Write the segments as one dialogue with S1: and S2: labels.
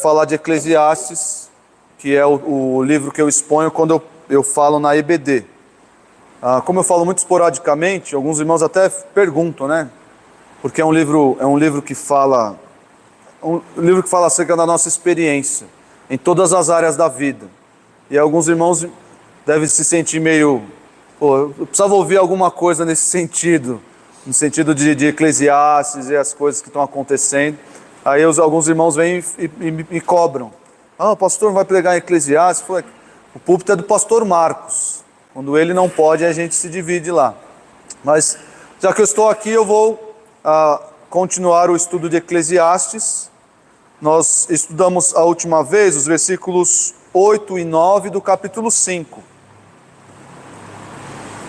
S1: Falar de Eclesiastes, que é o livro que eu exponho quando eu falo na EBD. Como eu falo muito esporadicamente, alguns irmãos até perguntam, né? Porque é um livro que fala acerca da nossa experiência em todas as áreas da vida. E alguns irmãos devem se sentir meio, eu precisava ouvir alguma coisa nesse sentido, no sentido de Eclesiastes e as coisas que estão acontecendo. Aí alguns irmãos vêm e me cobram. O pastor não vai pregar em Eclesiastes? O púlpito é do pastor Marcos. Quando ele não pode, a gente se divide lá. Mas, já que eu estou aqui, eu vou continuar o estudo de Eclesiastes. Nós estudamos a última vez os versículos 8 e 9 do capítulo 5.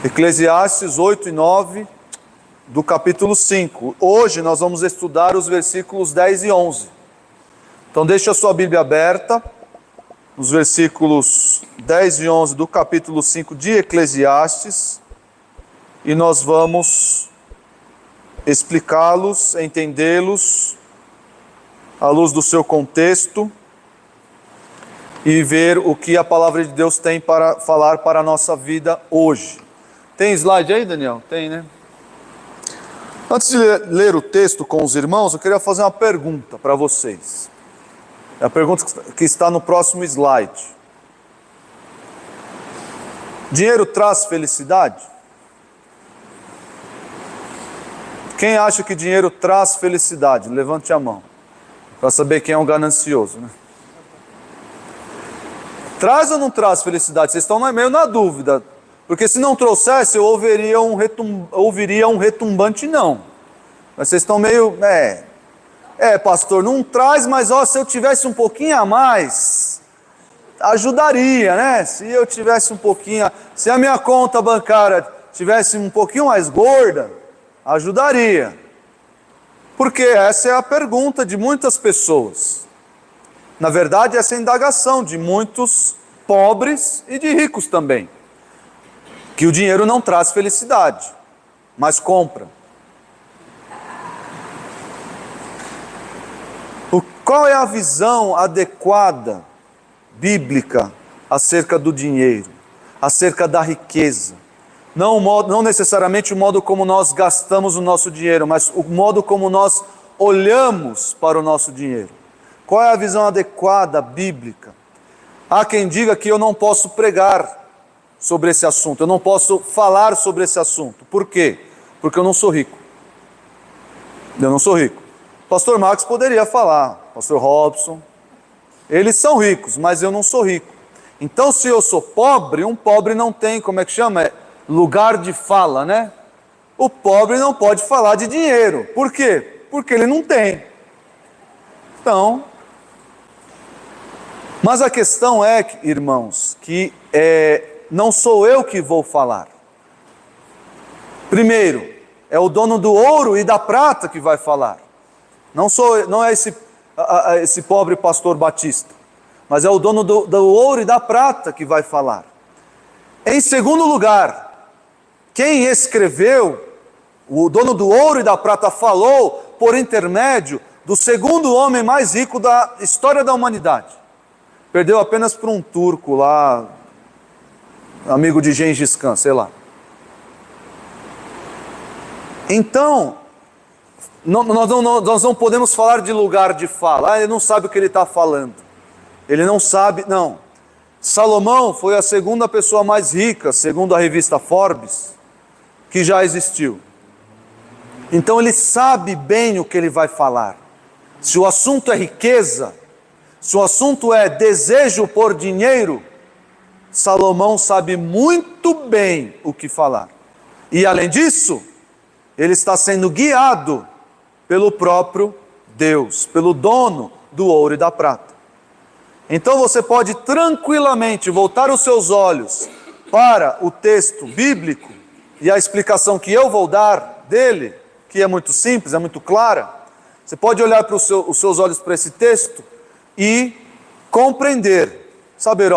S1: Eclesiastes 8 e 9 do capítulo 5. Hoje nós vamos estudar os versículos 10 e 11. Então deixe a sua Bíblia aberta, nos versículos 10 e 11 do capítulo 5 de Eclesiastes, e nós vamos explicá-los, entendê-los, à luz do seu contexto, e ver o que a palavra de Deus tem para falar para a nossa vida hoje. Tem slide aí, Daniel? Tem, né? Antes de ler o texto com os irmãos, eu queria fazer uma pergunta para vocês. É a pergunta que está no próximo slide. Dinheiro traz felicidade? Quem acha que dinheiro traz felicidade? Levante a mão, para saber quem é um ganancioso, né? Traz ou não traz felicidade? Vocês estão meio na dúvida. Porque se não trouxesse, eu ouviria um retumbante não. Mas vocês estão meio... pastor, não traz, mas se eu tivesse um pouquinho a mais, ajudaria, né? Se eu tivesse um pouquinho... Se a minha conta bancária tivesse um pouquinho mais gorda, ajudaria. Porque essa é a pergunta de muitas pessoas. Na verdade, essa é a indagação de muitos pobres e de ricos também. Que o dinheiro não traz felicidade, mas compra. Qual é a visão adequada, bíblica, acerca do dinheiro, acerca da riqueza? Não necessariamente o modo como nós gastamos o nosso dinheiro, mas o modo como nós olhamos para o nosso dinheiro. Qual é a visão adequada, bíblica? Há quem diga que eu não posso pregar sobre esse assunto, eu não posso falar sobre esse assunto. Por quê? Porque eu não sou rico. Eu não sou rico. Pastor Marcos poderia falar, pastor Robson, eles são ricos, mas eu não sou rico. Então, se eu sou pobre, um pobre não tem, lugar de fala, né? O pobre não pode falar de dinheiro. Por quê? Porque ele não tem. Então, mas a questão é, irmãos, que não sou eu que vou falar. Primeiro, é o dono do ouro e da prata que vai falar. Não é esse pobre pastor Batista, mas é o dono do ouro e da prata que vai falar. Em segundo lugar, quem escreveu, o dono do ouro e da prata falou por intermédio do segundo homem mais rico da história da humanidade. Perdeu apenas para um turco lá, amigo de Gengis Khan, sei lá. Então, nós não podemos falar de lugar de fala. Ele não sabe o que ele está falando. Ele não sabe, não. Salomão foi a segunda pessoa mais rica, segundo a revista Forbes, que já existiu. Então ele sabe bem o que ele vai falar. Se o assunto é riqueza, se o assunto é desejo por dinheiro, Salomão sabe muito bem o que falar. E além disso, ele está sendo guiado pelo próprio Deus, pelo dono do ouro e da prata. Então você pode tranquilamente voltar os seus olhos para o texto bíblico e a explicação que eu vou dar dele, que é muito simples, é muito clara. Você pode olhar para os seus olhos para esse texto e compreender, saber,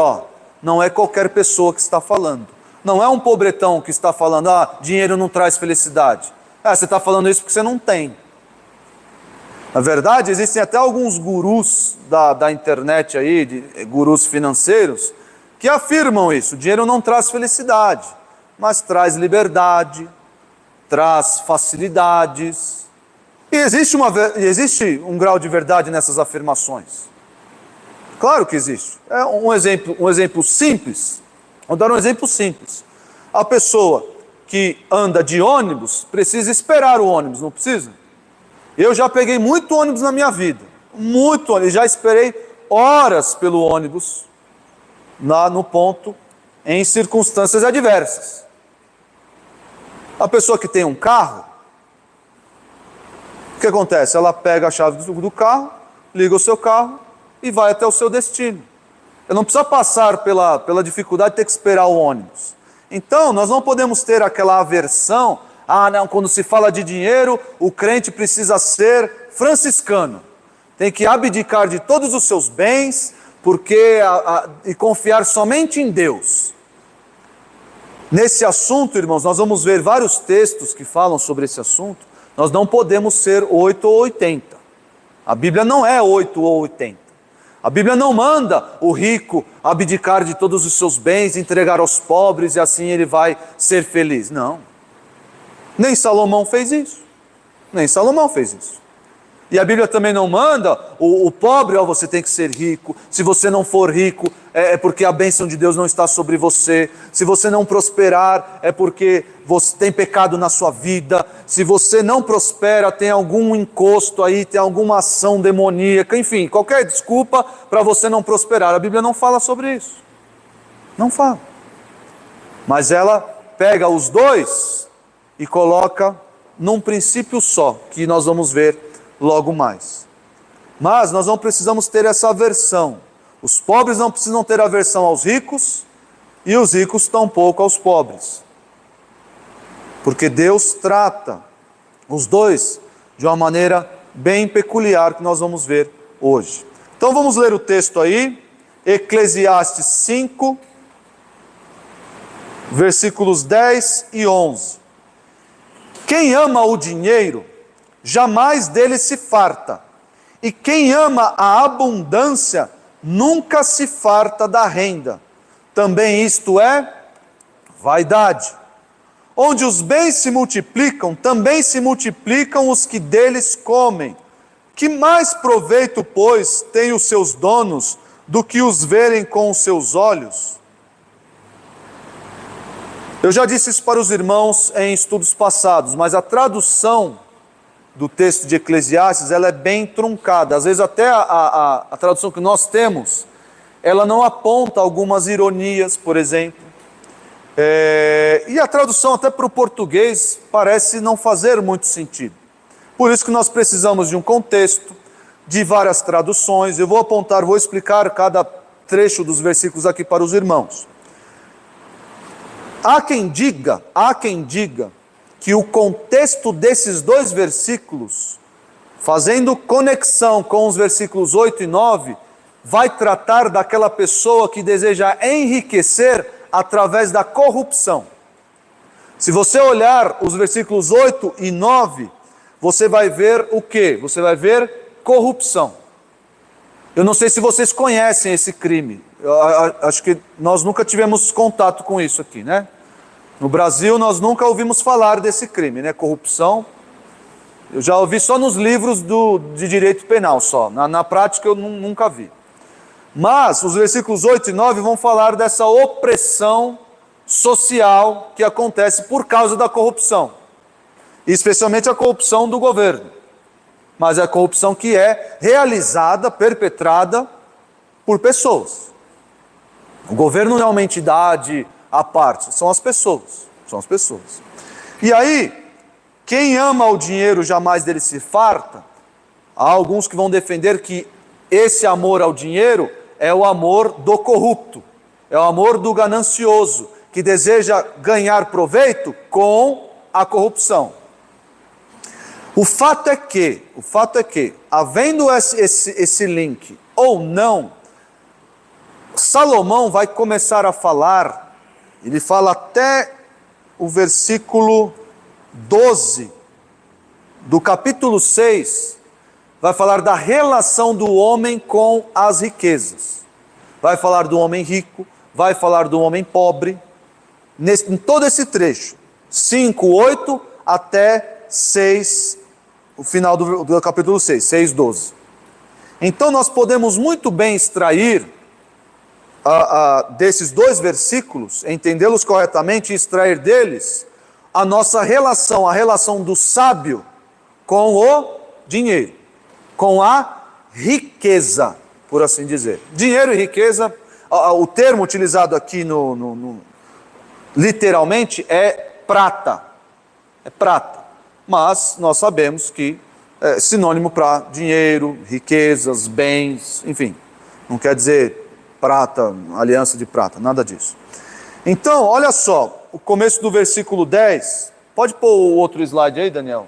S1: não é qualquer pessoa que está falando. Não é um pobretão que está falando, dinheiro não traz felicidade. Você está falando isso porque você não tem. Na verdade, existem até alguns gurus da internet aí, gurus financeiros, que afirmam isso. O dinheiro não traz felicidade, mas traz liberdade, traz facilidades. E existe um grau de verdade nessas afirmações. Claro que existe. É um exemplo simples. Vou dar um exemplo simples. A pessoa que anda de ônibus precisa esperar o ônibus, não precisa? Eu já peguei muito ônibus na minha vida. Muito ônibus. Já esperei horas pelo ônibus no ponto, em circunstâncias adversas. A pessoa que tem um carro, o que acontece? Ela pega a chave do carro, liga o seu carro e vai até o seu destino. Eu não preciso passar pela dificuldade de ter que esperar o ônibus. Então, nós não podemos ter aquela aversão, não, quando se fala de dinheiro, o crente precisa ser franciscano. Tem que abdicar de todos os seus bens, e confiar somente em Deus. Nesse assunto, irmãos, nós vamos ver vários textos que falam sobre esse assunto. Nós não podemos ser 8 ou 80. A Bíblia não é 8 ou 80. A Bíblia não manda o rico abdicar de todos os seus bens, entregar aos pobres e assim ele vai ser feliz. Não. Nem Salomão fez isso. Nem Salomão fez isso. E a Bíblia também não manda o pobre, você tem que ser rico. Se você não for rico, é porque a bênção de Deus não está sobre você. Se você não prosperar, é porque você tem pecado na sua vida. Se você não prospera, tem algum encosto aí, tem alguma ação demoníaca. Enfim, qualquer desculpa para você não prosperar. A Bíblia não fala sobre isso. Não fala. Mas ela pega os dois e coloca num princípio só, que nós vamos ver logo mais. Mas nós não precisamos ter essa aversão. Os pobres não precisam ter aversão aos ricos e os ricos tampouco aos pobres. Porque Deus trata os dois de uma maneira bem peculiar que nós vamos ver hoje. Então vamos ler o texto aí, Eclesiastes 5, versículos 10 e 11. Quem ama o dinheiro, jamais dele se farta, e quem ama a abundância, nunca se farta da renda. Também isto é vaidade. Onde os bens se multiplicam, também se multiplicam os que deles comem. Que mais proveito, pois, têm os seus donos, do que os verem com os seus olhos? Eu já disse isso para os irmãos em estudos passados, mas a tradução do texto de Eclesiastes, ela é bem truncada. Às vezes até a tradução que nós temos, ela não aponta algumas ironias, por exemplo. E a tradução até para o português parece não fazer muito sentido. Por isso que nós precisamos de um contexto, de várias traduções. Eu vou explicar cada trecho dos versículos aqui para os irmãos. Há quem diga que o contexto desses dois versículos, fazendo conexão com os versículos 8 e 9, vai tratar daquela pessoa que deseja enriquecer através da corrupção. Se você olhar os versículos 8 e 9, você vai ver o quê? Você vai ver corrupção. Eu não sei se vocês conhecem esse crime. Eu acho que nós nunca tivemos contato com isso aqui, né? No Brasil, nós nunca ouvimos falar desse crime, né? Corrupção. Eu já ouvi só nos livros de direito penal, só. Na prática, eu nunca vi. Mas os versículos 8 e 9 vão falar dessa opressão social que acontece por causa da corrupção. Especialmente a corrupção do governo. Mas é a corrupção que é realizada, perpetrada por pessoas. O governo não é uma entidade à parte, são as pessoas. E aí, quem ama o dinheiro jamais dele se farta. Há alguns que vão defender que esse amor ao dinheiro é o amor do corrupto, é o amor do ganancioso, que deseja ganhar proveito com a corrupção. O fato é que, havendo esse link ou não, Salomão vai começar a falar. Ele fala até o versículo 12 do capítulo 6, vai falar da relação do homem com as riquezas. Vai falar do homem rico, vai falar do homem pobre, em todo esse trecho, 5, 8 até 6, o final do capítulo 6, 6, 12. Então nós podemos muito bem extrair desses dois versículos, entendê-los corretamente e extrair deles a nossa relação, a relação do sábio com o dinheiro, com a riqueza, por assim dizer. Dinheiro e riqueza, o termo utilizado aqui literalmente é prata. É prata. Mas nós sabemos que é sinônimo para dinheiro, riquezas, bens, enfim. Não quer dizer prata, aliança de prata, nada disso. Então, olha só, o começo do versículo 10. Pode pôr o outro slide aí, Daniel?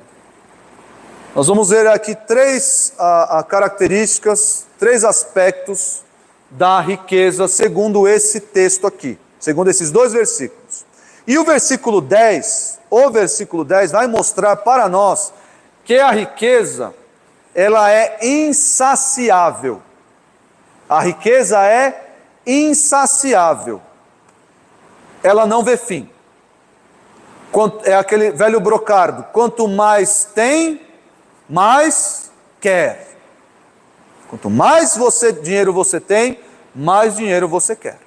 S1: Nós vamos ver aqui três características, três aspectos da riqueza, segundo esse texto aqui, segundo esses dois versículos. E o versículo 10 vai mostrar para nós que a riqueza, ela é insaciável. A riqueza é insaciável. Ela não vê fim. É aquele velho brocardo, quanto mais tem, mais quer. Quanto mais dinheiro você tem, mais dinheiro você quer.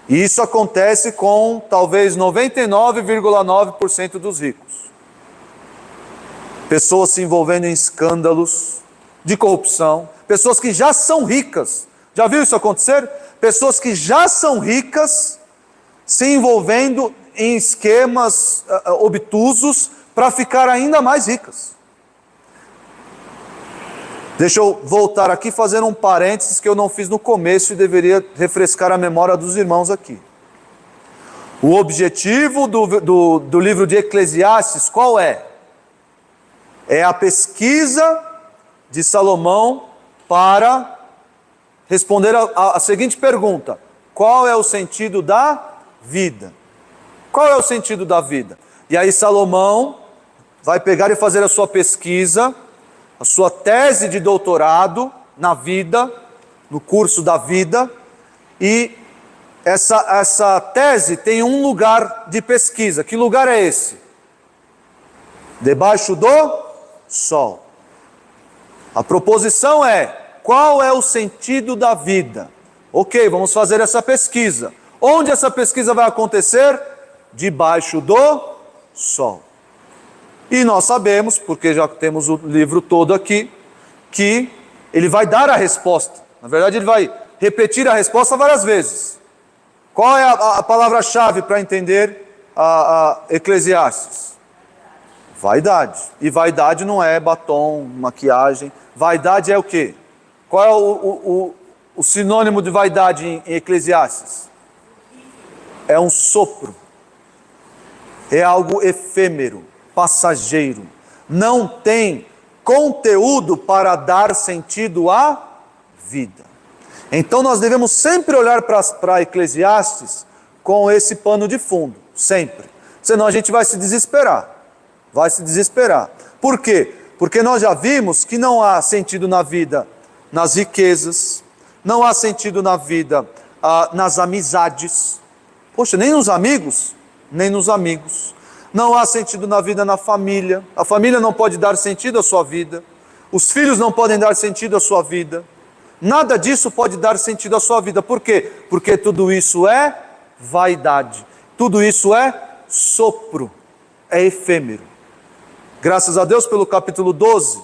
S1: E isso acontece com talvez 99,9% dos ricos. Pessoas se envolvendo em escândalos de corrupção, pessoas que já são ricas. Já viu isso acontecer? Pessoas que já são ricas se envolvendo em esquemas obtusos para ficar ainda mais ricas. Deixa eu voltar aqui fazendo um parênteses que eu não fiz no começo e deveria refrescar a memória dos irmãos aqui. O objetivo do livro de Eclesiastes qual é? É a pesquisa de Salomão para responder a seguinte pergunta: qual é o sentido da vida? Qual é o sentido da vida? E aí Salomão vai pegar e fazer a sua pesquisa, a sua tese de doutorado na vida, no curso da vida, e essa tese tem um lugar de pesquisa. Que lugar é esse? Debaixo do sol. A proposição é: qual é o sentido da vida? Ok, vamos fazer essa pesquisa. Onde essa pesquisa vai acontecer? Debaixo do sol. E nós sabemos, porque já temos o livro todo aqui, que ele vai dar a resposta. Na verdade, ele vai repetir a resposta várias vezes. Qual é a palavra-chave para entender a Eclesiastes? Vaidade. E vaidade não é batom, maquiagem. Vaidade é o quê? Qual é o sinônimo de vaidade em Eclesiastes? É um sopro. É algo efêmero, passageiro. Não tem conteúdo para dar sentido à vida. Então nós devemos sempre olhar para Eclesiastes com esse pano de fundo. Sempre. Senão a gente vai se desesperar. Vai se desesperar. Por quê? Porque nós já vimos que não há sentido na vida nas riquezas, não há sentido na vida nas amizades. Poxa, nem nos amigos, nem nos amigos. Não há sentido na vida na família. A família não pode dar sentido à sua vida. Os filhos não podem dar sentido à sua vida. Nada disso pode dar sentido à sua vida. Por quê? Porque tudo isso é vaidade. Tudo isso é sopro. É efêmero. Graças a Deus pelo capítulo 12,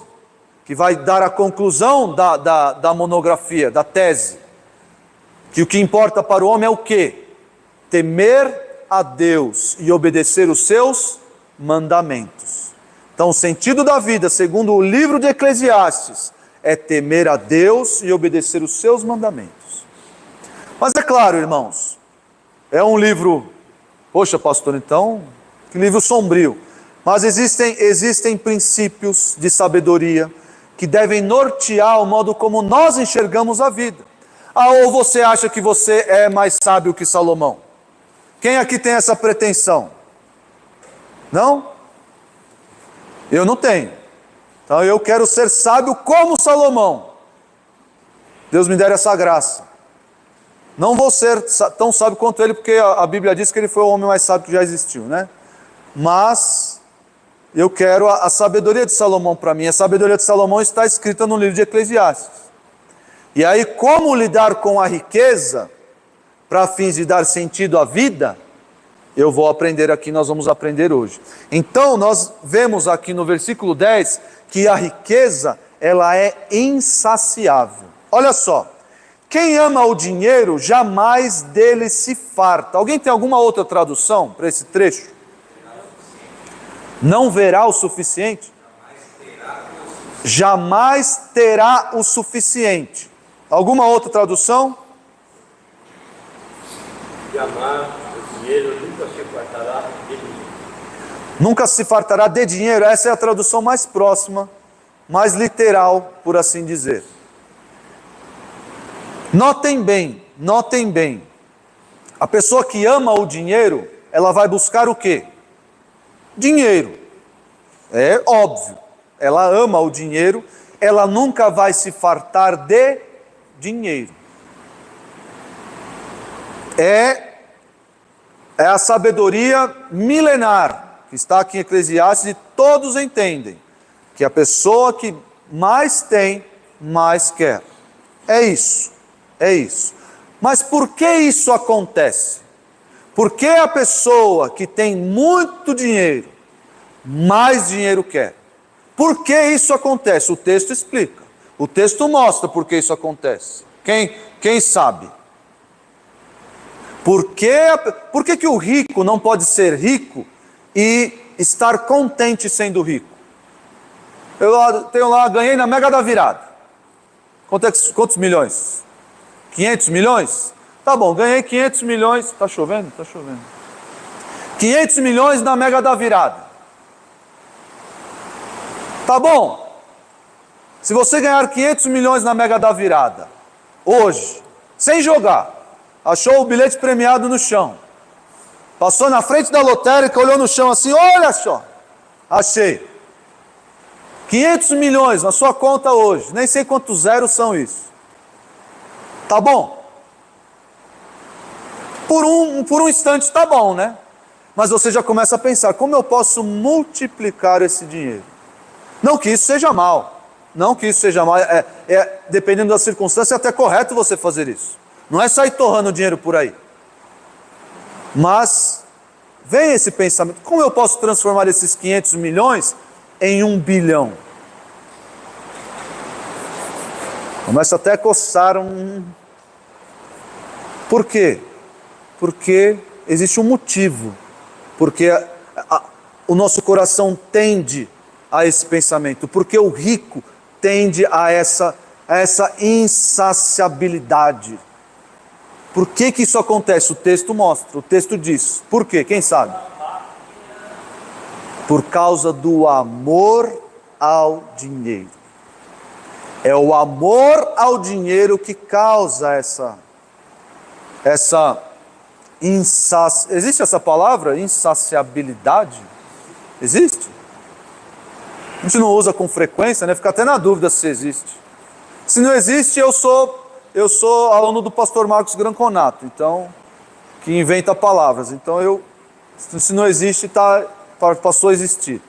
S1: que vai dar a conclusão da monografia, da tese. Que o que importa para o homem é o quê? Temer a Deus e obedecer os seus mandamentos. Então o sentido da vida, segundo o livro de Eclesiastes, é temer a Deus e obedecer os seus mandamentos. Mas é claro, irmãos, é um livro, poxa pastor, então, que livro sombrio. Mas existem princípios de sabedoria que devem nortear o modo como nós enxergamos a vida. Ou você acha que você é mais sábio que Salomão? Quem aqui tem essa pretensão? Não? Eu não tenho. Então eu quero ser sábio como Salomão. Deus me dera essa graça. Não vou ser tão sábio quanto ele, porque a Bíblia diz que ele foi o homem mais sábio que já existiu, né? Mas eu quero a sabedoria de Salomão para mim. A sabedoria de Salomão está escrita no livro de Eclesiastes. E aí, como lidar com a riqueza, para fins de dar sentido à vida, eu vou aprender aqui, nós vamos aprender hoje. Então, nós vemos aqui no versículo 10, que a riqueza, ela é insaciável. Olha só, quem ama o dinheiro, jamais dele se farta. Alguém tem alguma outra tradução para esse trecho? Não verá o suficiente? Jamais terá o suficiente. Alguma outra tradução?
S2: Jamais o dinheiro nunca se fartará de dinheiro.
S1: Nunca se fartará de dinheiro. Essa é a tradução mais próxima, mais literal, por assim dizer. Notem bem, notem bem. A pessoa que ama o dinheiro, ela vai buscar o quê? Dinheiro. É óbvio. Ela ama o dinheiro, ela nunca vai se fartar de dinheiro. É a sabedoria milenar que está aqui em Eclesiastes, e todos entendem que a pessoa que mais tem, mais quer. É isso, é isso. Mas por que isso acontece? Por que a pessoa que tem muito dinheiro, mais dinheiro quer? Por que isso acontece? O texto explica. O texto mostra por que isso acontece. Quem sabe? Por que o rico não pode ser rico e estar contente sendo rico? Eu tenho lá, ganhei na Mega da Virada. Quantos milhões? 500 milhões? Tá bom, ganhei 500 milhões. Está chovendo? Está chovendo. 500 milhões na Mega da Virada. Tá bom. Se você ganhar 500 milhões na Mega da Virada, hoje, sem jogar, achou o bilhete premiado no chão, passou na frente da lotérica, olhou no chão assim, olha só, achei. 500 milhões na sua conta hoje, nem sei quantos zeros são isso. Tá bom. Por um instante tá bom, né? Mas você já começa a pensar, como eu posso multiplicar esse dinheiro? Não que isso seja mal, não que isso seja mal, dependendo da circunstância, é até correto você fazer isso. Não é sair torrando dinheiro por aí. Mas vem esse pensamento, como eu posso transformar esses 500 milhões em 1 bilhão? Começa até a coçar Por quê? Porque existe um motivo. Porque o nosso coração tende a esse pensamento. Porque o rico tende a essa insaciabilidade. Por que isso acontece? O texto mostra, o texto diz. Por quê? Quem sabe? Por causa do amor ao dinheiro. É o amor ao dinheiro que causa existe essa palavra? Insaciabilidade? Existe? A gente não usa com frequência, né? Fica até na dúvida se existe. Se não existe, eu sou aluno do pastor Marcos Granconato, então, que inventa palavras. Então, se não existe, passou a existir.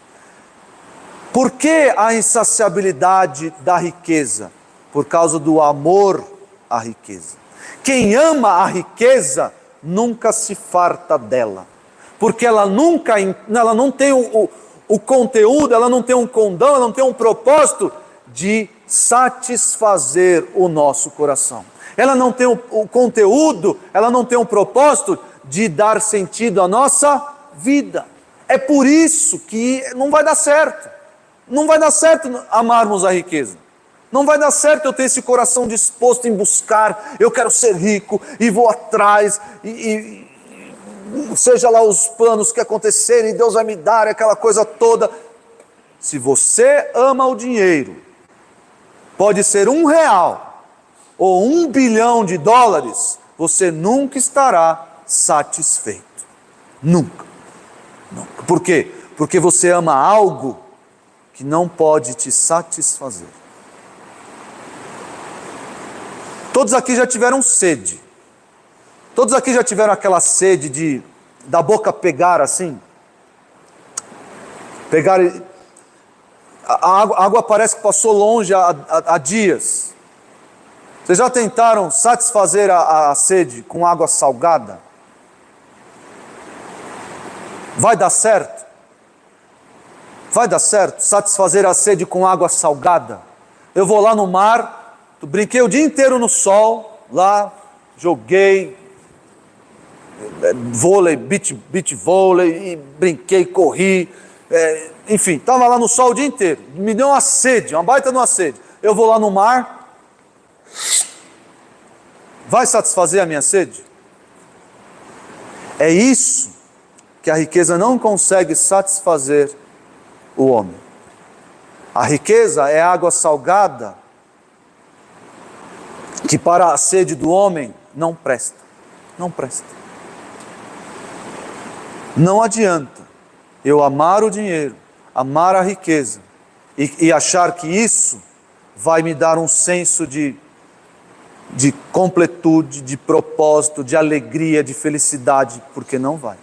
S1: Por que a insaciabilidade da riqueza? Por causa do amor à riqueza. Quem ama a riqueza nunca se farta dela, porque ela não tem o conteúdo, ela não tem um condão, ela não tem um propósito de satisfazer o nosso coração. Ela não tem o conteúdo, ela não tem um propósito de dar sentido à nossa vida. É por isso que não vai dar certo. Não vai dar certo amarmos a riqueza. Não vai dar certo eu ter esse coração disposto em buscar, eu quero ser rico e vou atrás, e seja lá os planos que acontecerem, Deus vai me dar aquela coisa toda. Se você ama o dinheiro, pode ser R$1 ou $1 bilhão, você nunca estará satisfeito. Nunca. Nunca. Por quê? Porque você ama algo que não pode te satisfazer. Todos aqui já tiveram sede. Todos aqui já tiveram aquela sede da boca pegar assim? Pegar, a água parece que passou longe há dias. Vocês já tentaram satisfazer a sede com água salgada? Vai dar certo? Vai dar certo satisfazer a sede com água salgada? Eu vou lá no mar, brinquei o dia inteiro no sol, lá, joguei vôlei, beach vôlei, e brinquei, corri, enfim, estava lá no sol o dia inteiro, me deu uma sede, uma baita de uma sede. Eu vou lá no mar, vai satisfazer a minha sede? É isso que a riqueza não consegue satisfazer o homem. A riqueza é água salgada que para a sede do homem não presta. Não presta. Não adianta eu amar o dinheiro, amar a riqueza e achar que isso vai me dar um senso de completude, de propósito, de alegria, de felicidade, porque não vai.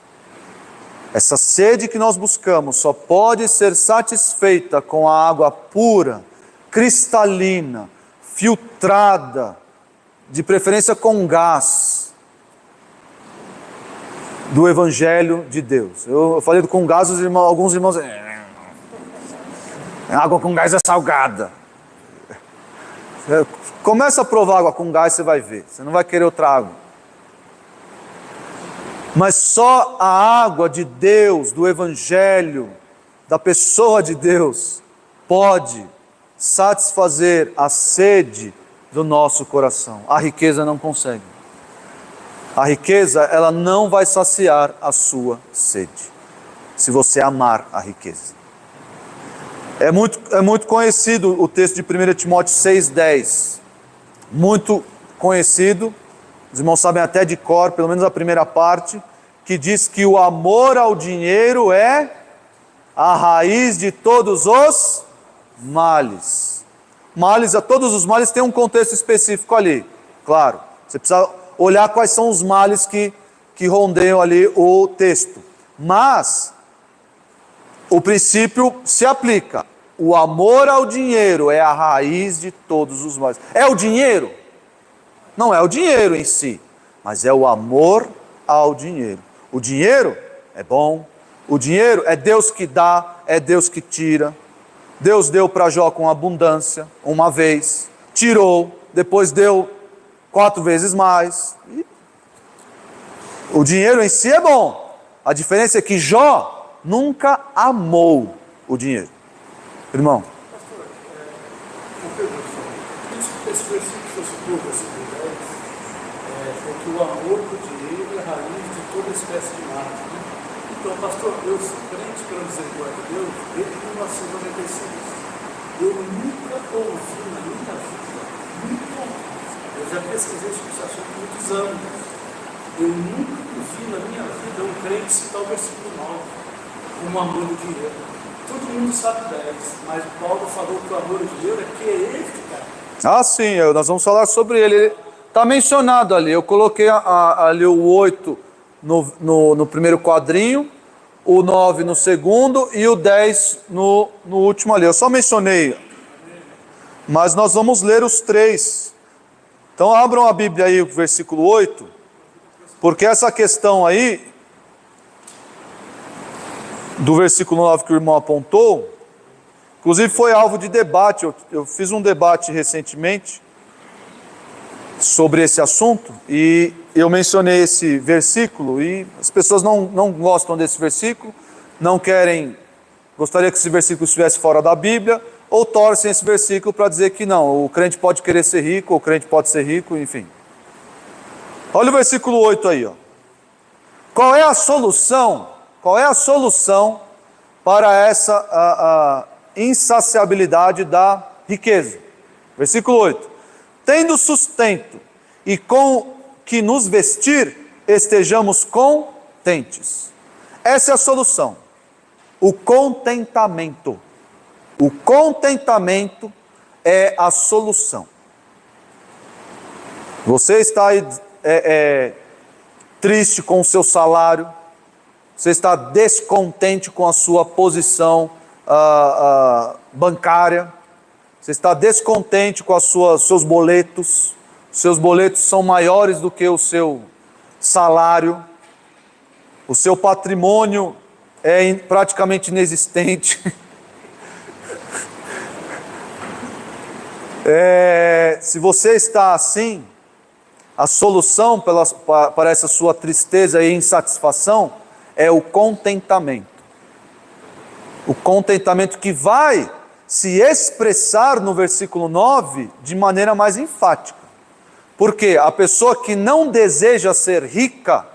S1: Essa sede que nós buscamos só pode ser satisfeita com a água pura, cristalina, filtrada, de preferência com gás, do Evangelho de Deus. Eu falei com gás, alguns irmãos... água com gás é salgada. Começa a provar água com gás, você vai ver. Você não vai querer outra água. Mas só a água de Deus, do Evangelho, da pessoa de Deus, pode satisfazer a sede do nosso coração. A riqueza não consegue. A riqueza, ela não vai saciar a sua sede, se você amar a riqueza. É muito conhecido o texto de 1 Timóteo 6,10. Muito conhecido. Os irmãos sabem até de cor, pelo menos a primeira parte, que diz que o amor ao dinheiro é a raiz de todos os males. Males, a todos os males tem um contexto específico ali, claro. Você precisa olhar quais são os males que rondeiam ali o texto. Mas o princípio se aplica. O amor ao dinheiro é a raiz de todos os males. É o dinheiro? Não é o dinheiro em si, mas é o amor ao dinheiro. O dinheiro é bom, o dinheiro é Deus que dá, é Deus que tira. Deus deu para Jó com abundância, uma vez, tirou, depois deu 4 vezes mais. O dinheiro em si é bom. A diferença é que Jó nunca amou o dinheiro. Irmão.
S3: Pastor, uma pergunta só. Esse versículo que você citou, versículo 10, porque o amor do dinheiro é a raiz de toda espécie de mal. Né? Então, pastor, eu sou crente pela misericórdia de Deus desde 1996. Eu nunca ouvi na minha vida, eu já pesquisei sobre esse assunto há muitos anos. Eu nunca ouvi na minha vida um crente citar o versículo 9 como amor do dinheiro. Todo mundo sabe 10, mas Paulo falou que o amor ao dinheiro é querer ficar.
S1: Ah, sim, nós vamos falar sobre ele. Está mencionado ali. Eu coloquei ali o 8 no primeiro quadrinho, o 9 no segundo e o 10 no último ali. Eu só mencionei, mas nós vamos ler os 3. Então abram a Bíblia aí, o versículo 8, porque essa questão aí, do versículo 9 que o irmão apontou, inclusive foi alvo de debate. Eu fiz um debate recentemente sobre esse assunto e eu mencionei esse versículo e as pessoas não gostam desse versículo, não querem, gostaria que esse versículo estivesse fora da Bíblia, ou torcem esse versículo para dizer que não, o crente pode querer ser rico, o crente pode ser rico, enfim. Olha o versículo 8 aí, ó. Qual é a solução? Qual é a solução para essa a insaciabilidade da riqueza? Versículo 8. Tendo sustento e com que nos vestir, estejamos contentes. Essa é a solução. O contentamento. O contentamento é a solução. Você está aí triste com o seu salário, você está descontente com a sua posição bancária, você está descontente com seus boletos são maiores do que o seu salário, o seu patrimônio é praticamente inexistente. Se você está assim, a solução para essa sua tristeza e insatisfação é o contentamento. O contentamento que vai se expressar no versículo 9 de maneira mais enfática. Porque a pessoa que não deseja ser rica,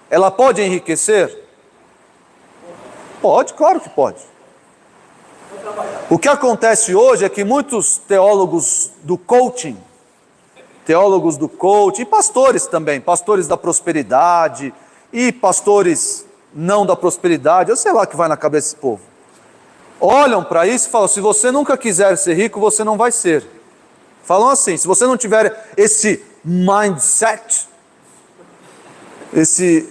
S1: ela pode enriquecer? Pode, claro que pode. O que acontece hoje é que muitos teólogos do coaching, e pastores também, pastores da prosperidade e pastores não da prosperidade, eu sei lá o que vai na cabeça desse povo, olham para isso e falam: se você nunca quiser ser rico, você não vai ser. Falam assim: se você não tiver esse mindset, esse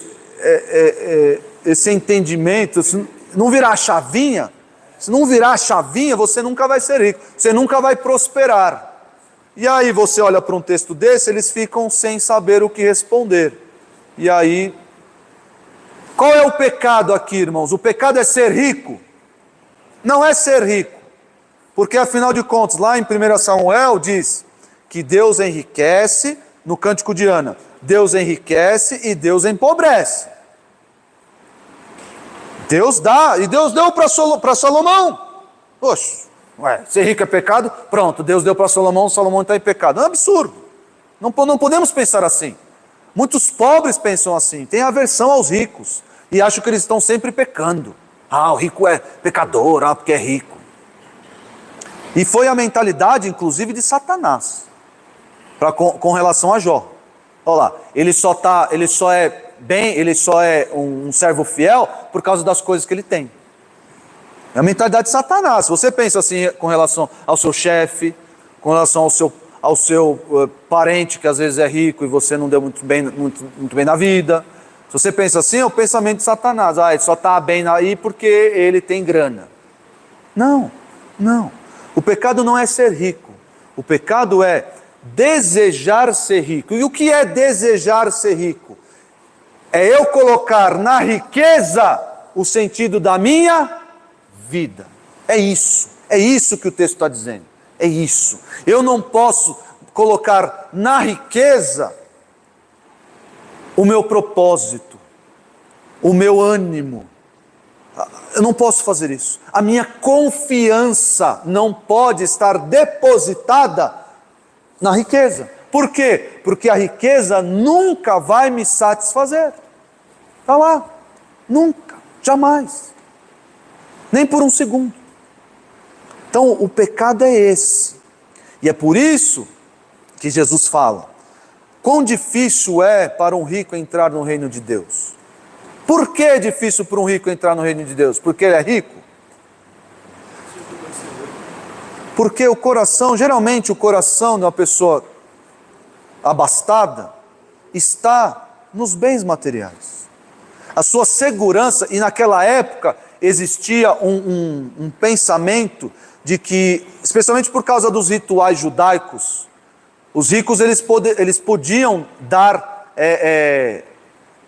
S1: entendimento, se não virar a chavinha, você nunca vai ser rico, você nunca vai prosperar. E aí você olha para um texto desse, eles ficam sem saber o que responder. E aí, qual é o pecado aqui, irmãos? O pecado é ser rico? Não é ser rico, porque afinal de contas, lá em 1 Samuel diz que Deus enriquece, no Cântico de Ana, Deus enriquece e Deus empobrece. Deus dá, e Deus deu para Salomão. Poxa, ser rico é pecado? Pronto, Deus deu para Salomão está em pecado. É um absurdo. Não podemos pensar assim. Muitos pobres pensam assim, têm aversão aos ricos e acham que eles estão sempre pecando. O rico é pecador, porque é rico. E foi a mentalidade, inclusive, de Satanás, com relação a Jó. Olha lá, ele só é um servo fiel por causa das coisas que ele tem. É a mentalidade de Satanás. Você pensa assim com relação ao seu chefe, com relação ao seu parente que às vezes é rico e você não deu muito bem na vida. Se você pensa assim, é o pensamento de Satanás. Ele só está bem aí porque ele tem grana. Não. O pecado não é ser rico. O pecado é desejar ser rico. E o que é desejar ser rico? É eu colocar na riqueza o sentido da minha vida. É isso que o texto está dizendo. É isso. Eu não posso colocar na riqueza o meu propósito, o meu ânimo. Eu não posso fazer isso. A minha confiança não pode estar depositada na riqueza. Por quê? Porque a riqueza nunca vai me satisfazer. Está lá. Nunca. Jamais. Nem por um segundo. Então o pecado é esse. E é por isso que Jesus fala: quão difícil é para um rico entrar no reino de Deus. Por que é difícil para um rico entrar no reino de Deus? Porque ele é rico? Porque geralmente o coração de uma pessoa abastada está nos bens materiais. A sua segurança, e naquela época existia um pensamento de que, especialmente por causa dos rituais judaicos, os ricos eles podiam dar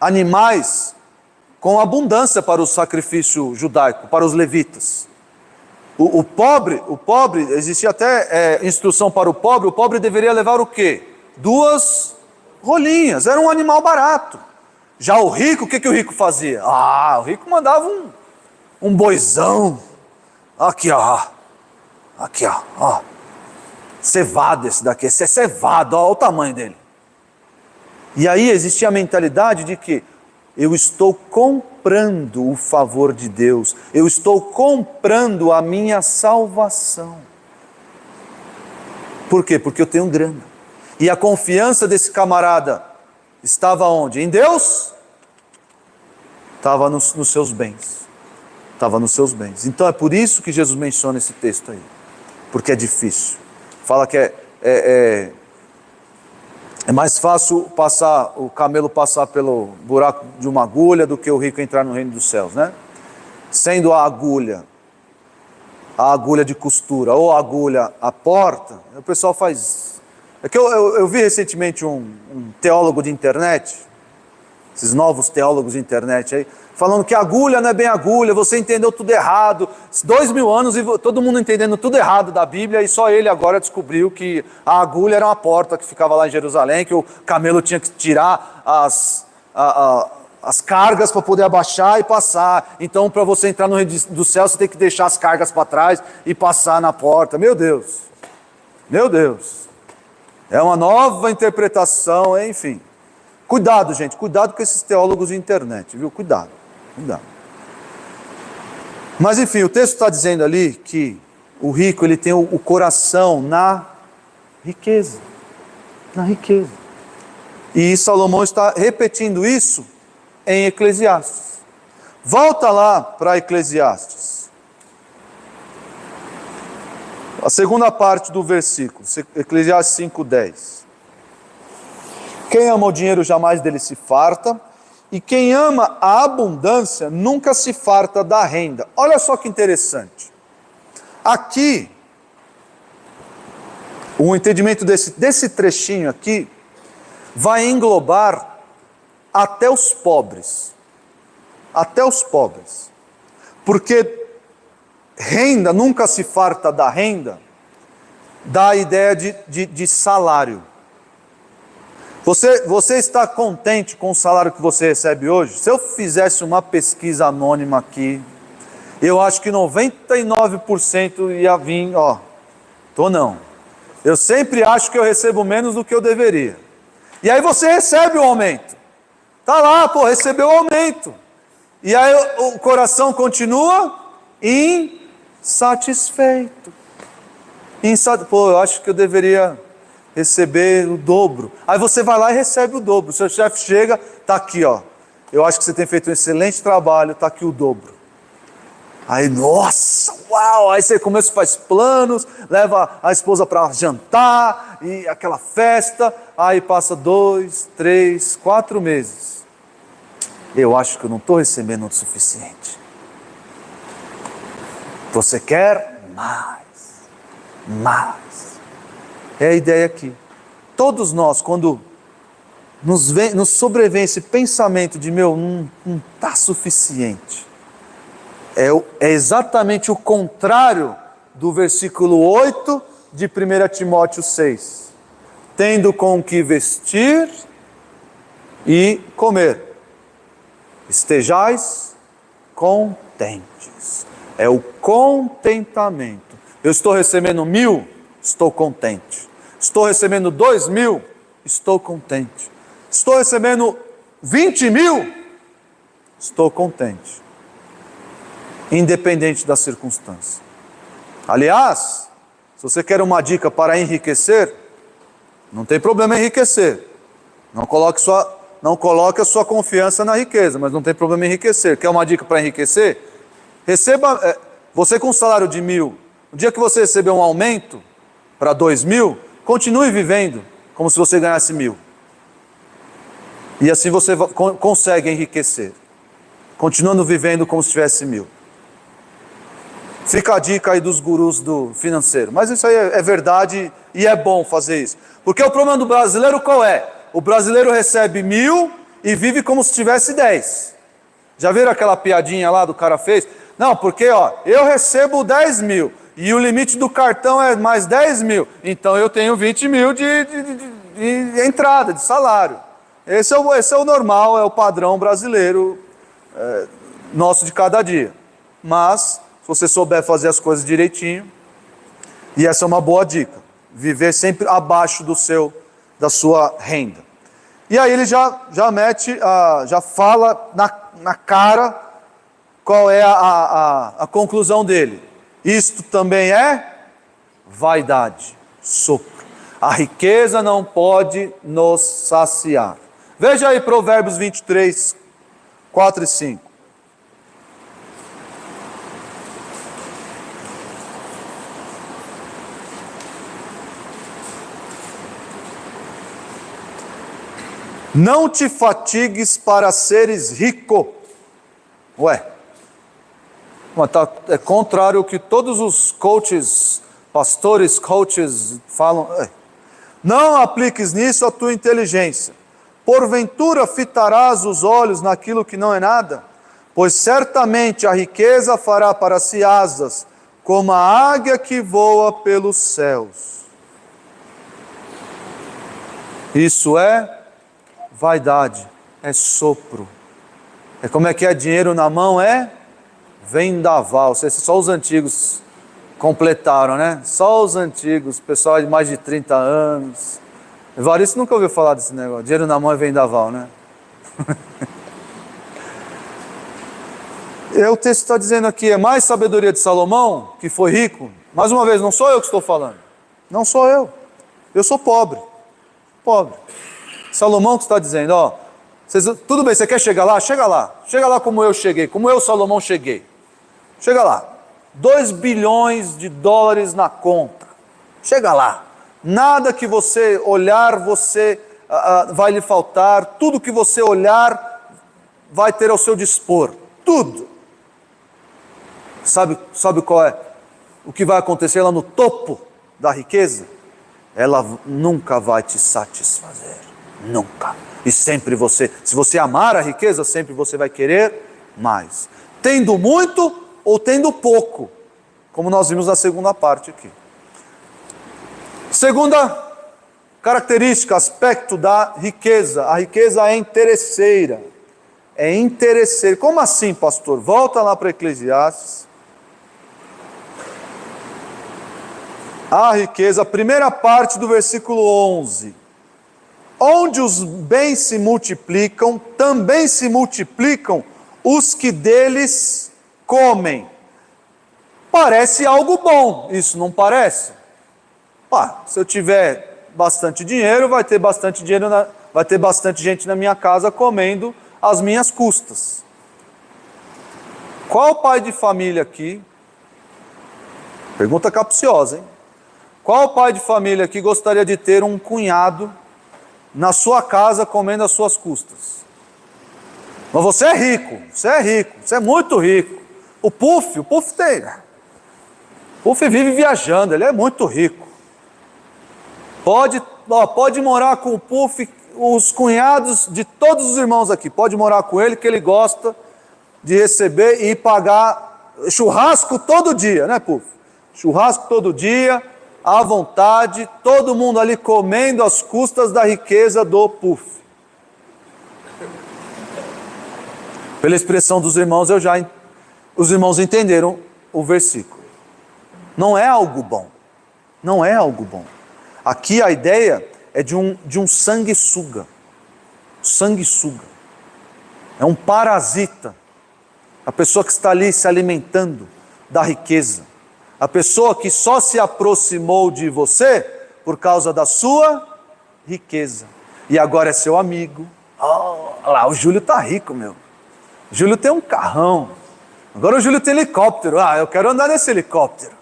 S1: animais com abundância para o sacrifício judaico, para os levitas. O pobre, existia até instrução para o pobre deveria levar o quê? 2 rolinhas, era um animal barato. Já o rico, o que o rico fazia? O rico mandava um boizão, aqui ó, cevado esse daqui, esse é cevado, olha o tamanho dele. E aí existia a mentalidade de que eu estou comprando o favor de Deus, eu estou comprando a minha salvação. Por quê? Porque eu tenho grana. E a confiança desse camarada estava onde? Em Deus? Estava nos seus bens. Estava nos seus bens. Então é por isso que Jesus menciona esse texto aí. Porque é difícil. Fala que é mais fácil o camelo passar pelo buraco de uma agulha do que o rico entrar no reino dos céus, né? Sendo a agulha de costura ou a agulha a porta, o pessoal faz... É que eu vi recentemente um teólogo de internet, esses novos teólogos de internet aí, falando que a agulha não é bem agulha, você entendeu tudo errado, 2000 anos e todo mundo entendendo tudo errado da Bíblia, e só ele agora descobriu que a agulha era uma porta que ficava lá em Jerusalém, que o camelo tinha que tirar as cargas para poder abaixar e passar. Então, para você entrar no reino do céu, você tem que deixar as cargas para trás e passar na porta. Meu Deus, é uma nova interpretação, enfim. Cuidado, gente, cuidado com esses teólogos de internet, viu? Cuidado. Mas enfim, o texto está dizendo ali que o rico ele tem o coração na riqueza. E Salomão está repetindo isso em Eclesiastes. Volta lá para Eclesiastes. A segunda parte do versículo, Eclesiastes 5:10. Quem ama o dinheiro jamais dele se farta, e quem ama a abundância nunca se farta da renda. Olha só que interessante. Aqui, o entendimento desse trechinho aqui vai englobar até os pobres. Porque renda, nunca se farta da renda, dá a ideia de salário. Você está contente com o salário que você recebe hoje? Se eu fizesse uma pesquisa anônima aqui, eu acho que 99% ia vir, tô não. Eu sempre acho que eu recebo menos do que eu deveria. E aí você recebe o aumento. Tá lá, recebeu o aumento. E aí o coração continua insatisfeito. Eu acho que eu deveria receber o dobro. Aí você vai lá e recebe o dobro. O seu chefe chega, está aqui, eu acho que você tem feito um excelente trabalho, está aqui o dobro. Aí, nossa, uau! Aí você começa, faz planos, leva a esposa para jantar, e aquela festa, aí passa 2, 3, 4 meses. Eu acho que eu não estou recebendo o suficiente. Você quer mais. É a ideia aqui. Todos nós, quando nos sobrevém esse pensamento de não está suficiente, é exatamente o contrário do versículo 8 de 1 Timóteo 6. Tendo com que vestir e comer, estejais contentes. É o contentamento. Eu estou recebendo 1.000, estou contente. Estou recebendo 2.000, estou contente. Estou recebendo 20.000, estou contente. Independente da circunstância. Aliás, se você quer uma dica para enriquecer, não tem problema em enriquecer. Não coloque a sua confiança na riqueza, mas não tem problema em enriquecer. Quer uma dica para enriquecer? Receba, você com um salário de 1.000, no dia que você receber um aumento para 2.000, continue vivendo como se você ganhasse 1.000. E assim você consegue enriquecer, continuando vivendo como se tivesse 1.000. Fica a dica aí dos gurus do financeiro. Mas isso aí é verdade e é bom fazer isso. Porque o problema do brasileiro qual é? O brasileiro recebe 1.000 e vive como se tivesse 10. Já viram aquela piadinha lá do cara fez? Não, porque eu recebo 10.000 e o limite do cartão é mais 10.000. Então eu tenho 20.000 de entrada, de salário. Esse é o normal, é o padrão brasileiro nosso de cada dia. Mas, se você souber fazer as coisas direitinho, e essa é uma boa dica, viver sempre abaixo da sua renda. E aí ele já fala na cara qual é a conclusão dele. Isto também é vaidade, sopro. A riqueza não pode nos saciar. Veja aí Provérbios 23, 4 e 5. Não te fatigues para seres rico. Ué, mas é contrário ao que todos os coaches, pastores, coaches falam. Não apliques nisso a tua inteligência. Porventura fitarás os olhos naquilo que não é nada? Pois certamente a riqueza fará para si asas, como a águia que voa pelos céus. Isso é vaidade, é sopro. É como é que é dinheiro na mão? É vendaval. Só os antigos completaram, né? Só os antigos, pessoal de mais de 30 anos. Evaristo nunca ouviu falar desse negócio. Dinheiro na mão é vendaval, né? O texto está dizendo aqui, é mais sabedoria de Salomão, que foi rico. Mais uma vez, não sou eu que estou falando. Não sou eu. Eu sou pobre. Pobre. Salomão que está dizendo, ó, tudo bem, você quer chegar lá? Chega lá. Chega lá como eu cheguei, como eu, Salomão, cheguei. Chega lá. 2 bilhões de dólares na conta. Chega lá. Nada que você olhar, vai lhe faltar. Tudo que você olhar vai ter ao seu dispor. Tudo. Sabe qual é? O que vai acontecer lá no topo da riqueza? Ela nunca vai te satisfazer. Nunca. E sempre se você amar a riqueza, sempre você vai querer mais. Tendo muito ou tendo pouco. Como nós vimos na segunda parte aqui. Segunda característica, aspecto da riqueza. A riqueza é interesseira. É interesseira. Como assim, pastor? Volta lá para Eclesiastes. A riqueza, a primeira parte do versículo 11. Onde os bens se multiplicam, também se multiplicam os que deles comem. Parece algo bom, isso não parece? Se eu tiver bastante dinheiro, vai ter bastante gente na minha casa comendo às minhas custas. Qual pai de família aqui? Pergunta capciosa, hein? Qual pai de família aqui gostaria de ter um cunhado na sua casa comendo às suas custas? Mas você é rico, você é muito rico. O Puff tem. O Puff vive viajando, ele é muito rico. Pode morar com o Puff, os cunhados de todos os irmãos aqui, pode morar com ele, que ele gosta de receber e pagar churrasco todo dia, né, Puff? Churrasco todo dia, à vontade, todo mundo ali comendo às custas da riqueza do Puff. Pela expressão dos irmãos, os irmãos entenderam o versículo. Não é algo bom. Não é algo bom. Aqui a ideia é de um sanguessuga. Sanguessuga. É um parasita. A pessoa que está ali se alimentando da riqueza. A pessoa que só se aproximou de você por causa da sua riqueza. E agora é seu amigo. Olha lá, o Júlio está rico, meu. O Júlio tem um carrão. Agora o Júlio tem helicóptero. Eu quero andar nesse helicóptero.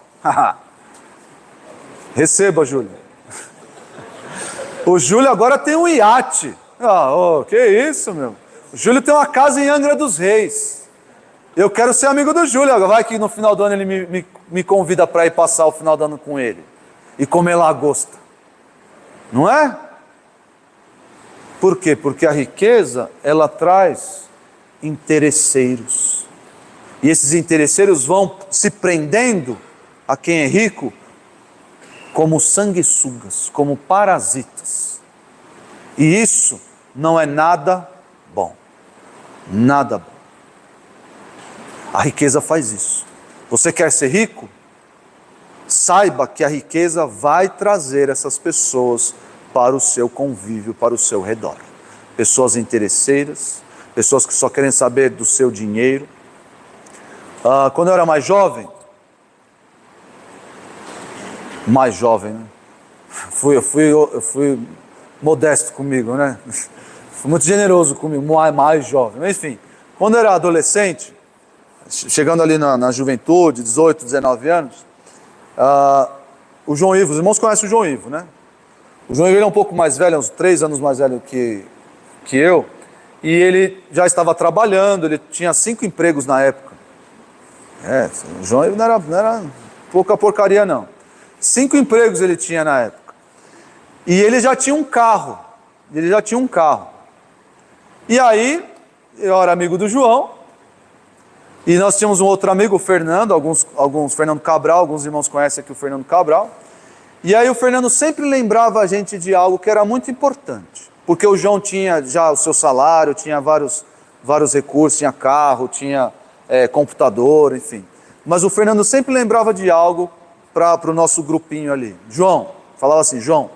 S1: Receba, Júlio. O Júlio agora tem um iate. Que isso, meu. O Júlio tem uma casa em Angra dos Reis. Eu quero ser amigo do Júlio. Agora vai que no final do ano ele me convida para ir passar o final do ano com ele. E comer lagosta. Não é? Por quê? Porque a riqueza, ela traz interesseiros. E esses interesseiros vão se prendendo a quem é rico como sanguessugas, como parasitas. E isso não é nada bom. Nada bom. A riqueza faz isso. Você quer ser rico? Saiba que a riqueza vai trazer essas pessoas para o seu convívio, para o seu redor. Pessoas interesseiras, pessoas que só querem saber do seu dinheiro. Quando eu era mais jovem, né? Eu fui modesto comigo, né? Fui muito generoso comigo, mais jovem. Mas enfim, quando eu era adolescente, chegando ali na juventude, 18, 19 anos, o João Ivo, os irmãos conhecem o João Ivo, né? O João Ivo é um pouco mais velho, uns 3 anos mais velho que que eu, e ele já estava trabalhando, ele tinha 5 empregos na época. O João ele não era pouca porcaria não. 5 empregos ele tinha na época. E ele já tinha um carro. E aí, eu era amigo do João, e nós tínhamos um outro amigo, o Fernando, Fernando Cabral, alguns irmãos conhecem aqui o Fernando Cabral. E aí o Fernando sempre lembrava a gente de algo que era muito importante. Porque o João tinha já o seu salário, tinha vários recursos, tinha carro, tinha computador, enfim. Mas o Fernando sempre lembrava de algo para o nosso grupinho ali. João, falava assim, João,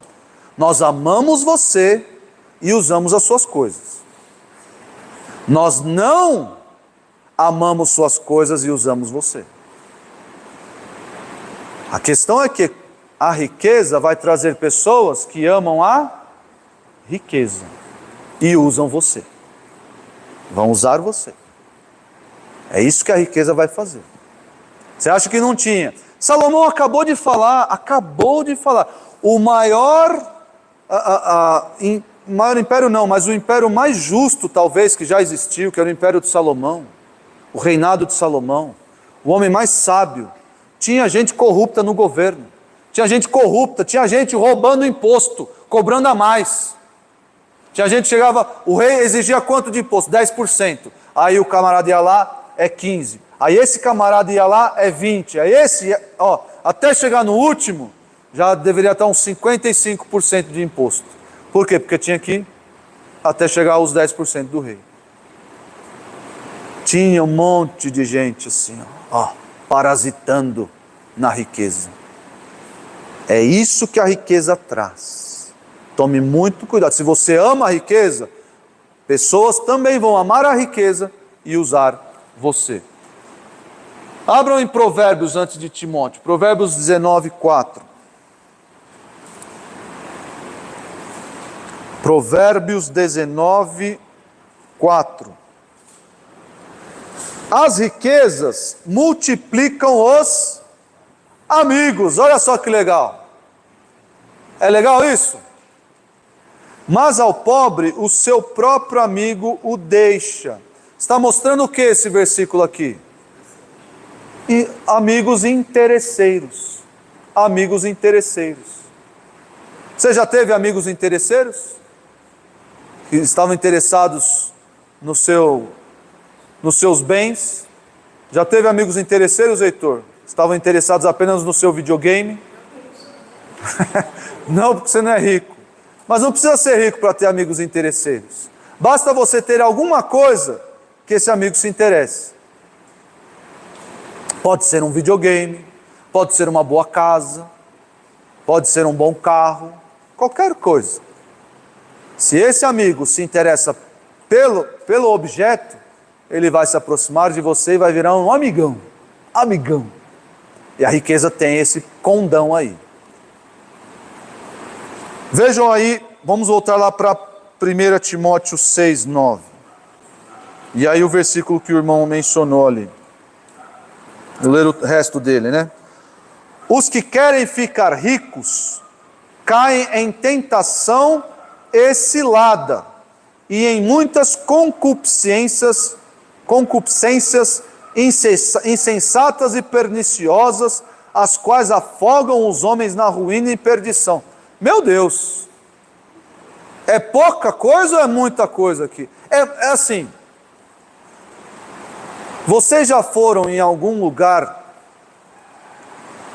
S1: nós amamos você e usamos as suas coisas. Nós não amamos suas coisas e usamos você. A questão é que a riqueza vai trazer pessoas que amam a riqueza e usam você. Vão usar você. É isso que a riqueza vai fazer. Você acha que não tinha? Salomão acabou de falar. O maior império não, mas o império mais justo talvez que já existiu, que era o império de Salomão, o reinado de Salomão, o homem mais sábio. Tinha gente corrupta no governo. Tinha gente corrupta, tinha gente roubando imposto, cobrando a mais. Tinha gente que chegava, o rei exigia quanto de imposto? 10%. Aí o camarada ia lá, é 15%. Aí esse camarada ia lá, é 20%. Aí esse, até chegar no último, já deveria estar uns 55% de imposto. Por quê? Porque tinha que até chegar aos 10% do rei. Tinha um monte de gente assim, parasitando na riqueza. É isso que a riqueza traz. Tome muito cuidado. Se você ama a riqueza, pessoas também vão amar a riqueza e usar você. Abram em Provérbios antes de Timóteo. Provérbios 19:4. Provérbios 19:4. As riquezas multiplicam os amigos. Olha só que legal. É legal isso? Mas ao pobre, o seu próprio amigo o deixa. Está mostrando o que esse versículo aqui? E amigos interesseiros. Amigos interesseiros. Você já teve amigos interesseiros? Que estavam interessados nos seus bens? Já teve amigos interesseiros, Heitor? Estavam interessados apenas no seu videogame? Não, porque você não é rico. Mas não precisa ser rico para ter amigos interesseiros. Basta você ter alguma coisa que esse amigo se interesse. Pode ser um videogame, pode ser uma boa casa, pode ser um bom carro, qualquer coisa. Se esse amigo se interessa pelo objeto, ele vai se aproximar de você e vai virar um amigão. Amigão. E a riqueza tem esse condão aí. Vejam aí, vamos voltar lá para 1 Timóteo 6:9. E aí o versículo que o irmão mencionou ali. Vou ler o resto dele, né? Os que querem ficar ricos caem em tentação e cilada, e em muitas concupiscências insensatas e perniciosas, as quais afogam os homens na ruína e perdição. Meu Deus! É pouca coisa ou é muita coisa aqui? É assim. Vocês já foram em algum lugar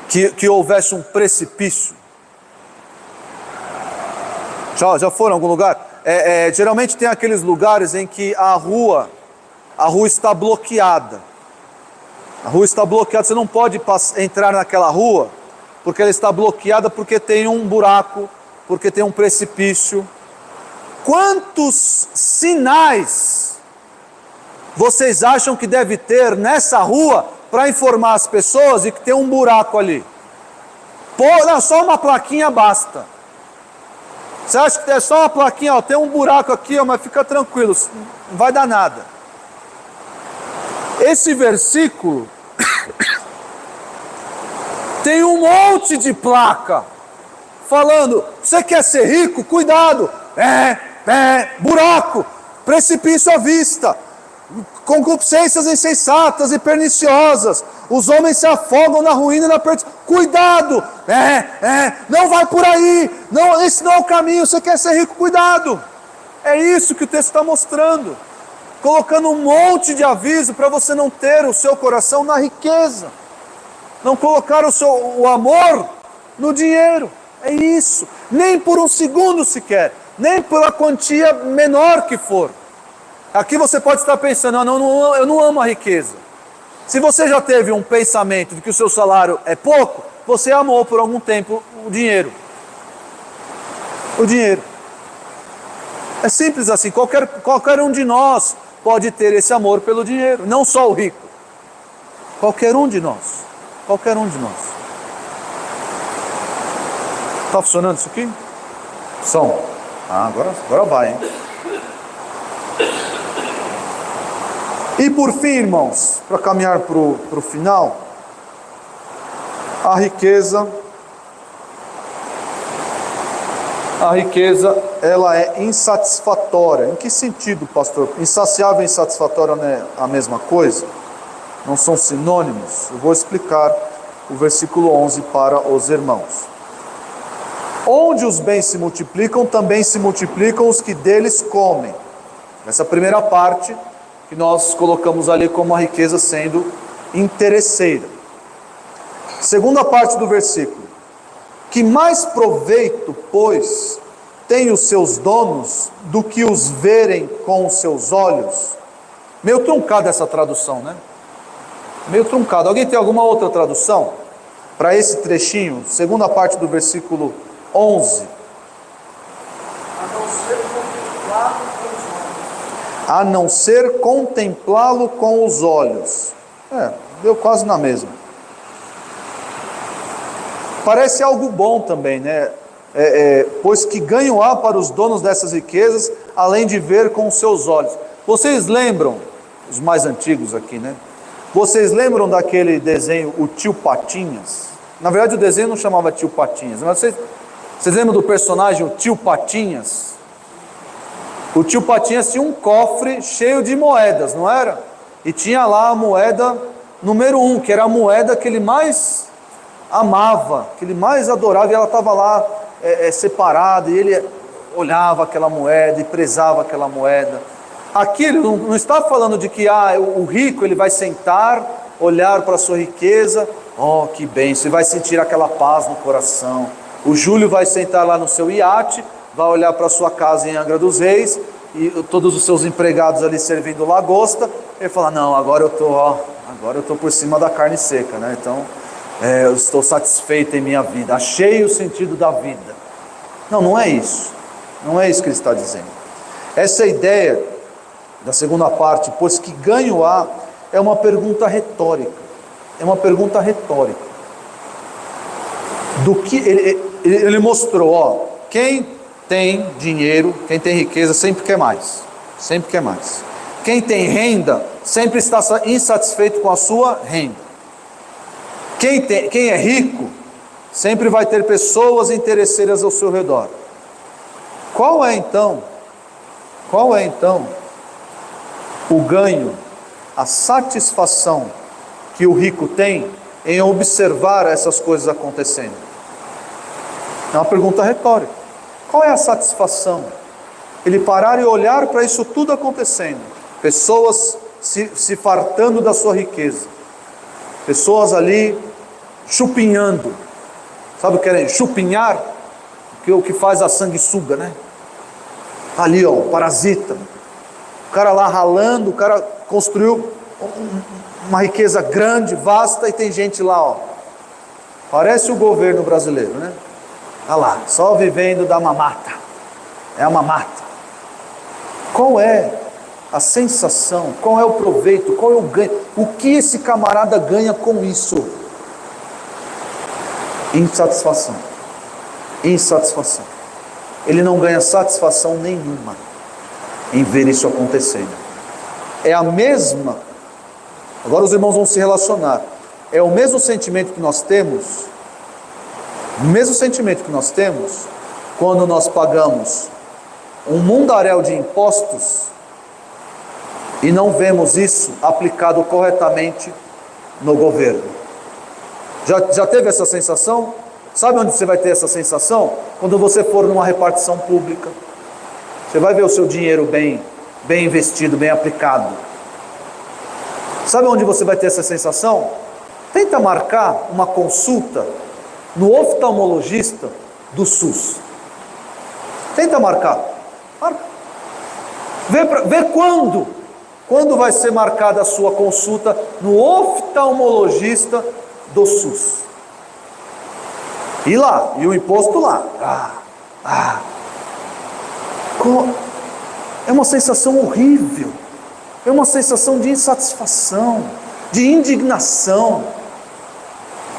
S1: que houvesse um precipício? Já foram em algum lugar? Geralmente tem aqueles lugares em que a rua está bloqueada. A rua está bloqueada, você não pode entrar naquela rua, porque ela está bloqueada porque tem um buraco, porque tem um precipício. Quantos sinais vocês acham que deve ter nessa rua para informar as pessoas e que tem um buraco ali? Não, só uma plaquinha basta. Você acha que é só uma plaquinha, tem um buraco aqui, mas fica tranquilo, não vai dar nada. Esse versículo tem um monte de placa falando, você quer ser rico? Cuidado! buraco, precipício à vista, concupiscências insensatas e perniciosas, os homens se afogam na ruína e na perdição. Cuidado, não vai por aí, não, esse não é o caminho. Você quer ser rico, cuidado. É isso que o texto está mostrando, colocando um monte de aviso para você não ter o seu coração na riqueza, não colocar o amor no dinheiro. É isso, nem por um segundo sequer, nem pela quantia menor que for. Aqui você pode estar pensando, eu não amo a riqueza. Se você já teve um pensamento de que o seu salário é pouco, você amou por algum tempo o dinheiro. O dinheiro. É simples assim, qualquer um de nós pode ter esse amor pelo dinheiro, não só o rico. Qualquer um de nós. Qualquer um de nós. Está funcionando isso aqui? Som. Agora vai, hein? E por fim, irmãos, para caminhar para o final, a riqueza, ela é insatisfatória. Em que sentido, pastor? Insaciável e insatisfatória não é a mesma coisa? Não são sinônimos? Eu vou explicar o versículo 11 para os irmãos. Onde os bens se multiplicam, também se multiplicam os que deles comem. Essa primeira parte que nós colocamos ali como a riqueza sendo interesseira. Segunda parte do versículo. Que mais proveito, pois, tem os seus donos do que os verem com os seus olhos? Meio truncada essa tradução, né? Meio truncada. Alguém tem alguma outra tradução para esse trechinho? Segunda parte do versículo 11. A não ser contemplá-lo com os olhos. Deu quase na mesma. Parece algo bom também, né? Pois que ganho há para os donos dessas riquezas, além de ver com os seus olhos. Vocês lembram, os mais antigos aqui, né? Vocês lembram daquele desenho, o Tio Patinhas? Na verdade o desenho não chamava Tio Patinhas, mas vocês lembram do personagem, o Tio Patinhas? O Tio Patinhas tinha um cofre cheio de moedas, não era? E tinha lá a moeda número 1, que era a moeda que ele mais amava, que ele mais adorava, e ela estava lá separada, e ele olhava aquela moeda e prezava aquela moeda. Aqui ele não está falando de que o rico ele vai sentar, olhar para a sua riqueza, que bênção, e vai sentir aquela paz no coração. O Júlio vai sentar lá no seu iate, vai olhar para a sua casa em Angra dos Reis, e todos os seus empregados ali servindo lagosta, ele fala, não, agora eu estou por cima da carne seca, né? Então, eu estou satisfeito em minha vida, achei o sentido da vida. Não é isso. Não é isso que ele está dizendo. Essa ideia da segunda parte, pois que ganho há, é uma pergunta retórica. É uma pergunta retórica. Do que ele mostrou, quem tem dinheiro, quem tem riqueza, sempre quer mais. Sempre quer mais. Quem tem renda, sempre está insatisfeito com a sua renda. Quem é rico, sempre vai ter pessoas interesseiras ao seu redor. Qual é então o ganho, a satisfação que o rico tem em observar essas coisas acontecendo? É uma pergunta retórica. Qual é a satisfação? Ele parar e olhar para isso tudo acontecendo. Pessoas se fartando da sua riqueza. Pessoas ali chupinhando. Sabe o que é chupinhar? O que faz a sanguessuga, né? Ali, parasita. O cara lá ralando, o cara construiu uma riqueza grande, vasta, e tem gente lá, parece o governo brasileiro, né? Olha lá, só vivendo da mamata. É a mamata. Qual é a sensação? Qual é o proveito? Qual é o ganho? O que esse camarada ganha com isso? Insatisfação. Insatisfação. Ele não ganha satisfação nenhuma em ver isso acontecendo. É a mesma. Agora os irmãos vão se relacionar. É o mesmo sentimento que nós temos. O mesmo sentimento que nós temos quando nós pagamos um mundaréu de impostos e não vemos isso aplicado corretamente no governo. Já teve essa sensação? Sabe onde você vai ter essa sensação? Quando você for numa repartição pública. Você vai ver o seu dinheiro bem investido, bem aplicado. Sabe onde você vai ter essa sensação? Tenta marcar uma consulta no oftalmologista do SUS. Tenta marcar. Marca. Vê quando. Quando vai ser marcada a sua consulta no oftalmologista do SUS. E lá, e o imposto lá. É uma sensação horrível. É uma sensação de insatisfação, de indignação.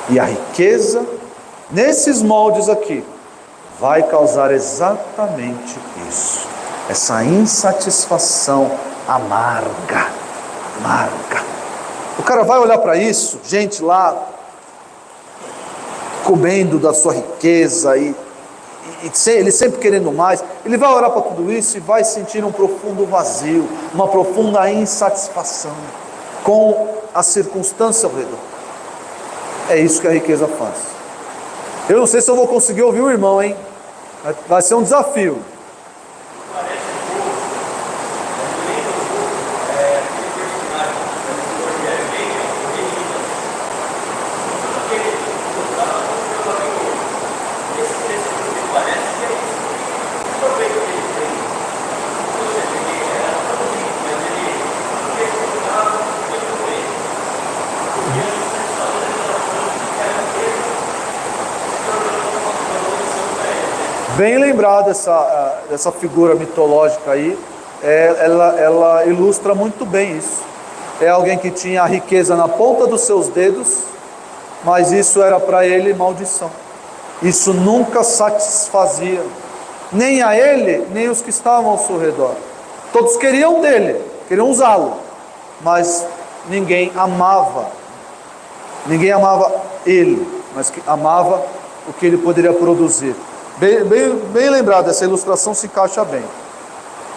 S1: E a riqueza, nesses moldes aqui, vai causar exatamente isso. Essa insatisfação amarga. O cara vai olhar para isso, gente lá, comendo da sua riqueza e ele sempre querendo mais. Ele vai olhar para tudo isso e vai sentir um profundo vazio, uma profunda insatisfação com a circunstância ao redor. É isso que a riqueza faz. Eu não sei se eu vou conseguir ouvir o irmão, hein? Vai ser um desafio. Bem lembrado essa figura mitológica aí, ela ilustra muito bem isso. É alguém que tinha a riqueza na ponta dos seus dedos, mas isso era para ele maldição. Isso nunca satisfazia, nem a ele, nem os que estavam ao seu redor. Todos queriam dele, queriam usá-lo, mas ninguém amava ele, mas que amava o que ele poderia produzir. Bem lembrado, essa ilustração se encaixa bem.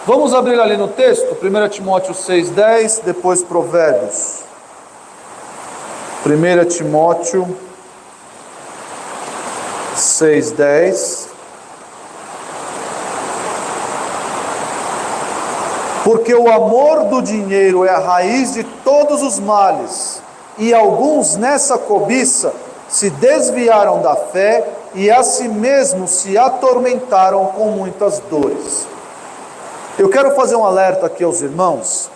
S1: Vamos abrir ali no texto, 1 Timóteo 6,10, depois Provérbios. 1 Timóteo 6,10. Porque o amor do dinheiro é a raiz de todos os males, e alguns nessa cobiça se desviaram da fé e a si mesmos se atormentaram com muitas dores. Eu quero fazer um alerta aqui aos irmãos,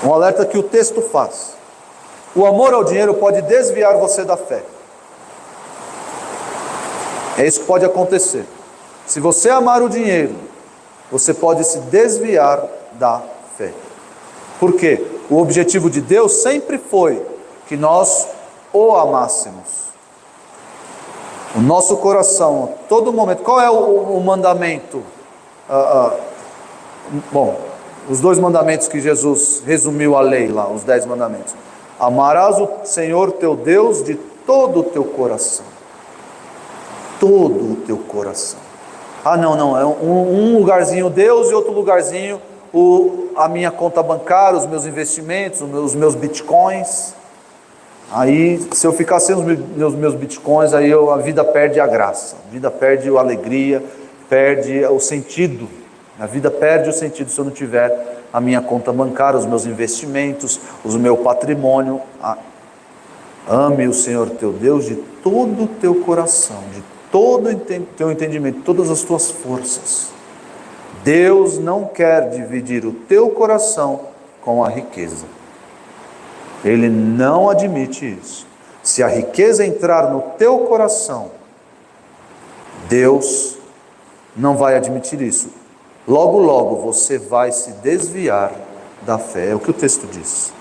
S1: um alerta que o texto faz. O amor ao dinheiro pode desviar você da fé. É isso que pode acontecer. Se você amar o dinheiro, você pode se desviar da fé. Por quê? O objetivo de Deus sempre foi que nós o amássemos. O nosso coração, a todo momento. Qual é o mandamento? Bom, os 2 mandamentos que Jesus resumiu a lei lá, os 10 mandamentos. Amarás o Senhor teu Deus de todo o teu coração. Todo o teu coração. Não, é um lugarzinho Deus e outro lugarzinho a minha conta bancária, os meus investimentos, os meus bitcoins. Aí, se eu ficar sem os meus bitcoins, aí a vida perde a graça, a vida perde a alegria, perde o sentido. A vida perde o sentido se eu não tiver a minha conta bancária, os meus investimentos, o meu patrimônio. Ame o Senhor teu Deus de todo o teu coração, de todo o teu entendimento, de todas as tuas forças. Deus não quer dividir o teu coração com a riqueza. Ele não admite isso. Se a riqueza entrar no teu coração, Deus não vai admitir isso. Logo você vai se desviar da fé. É o que o texto diz.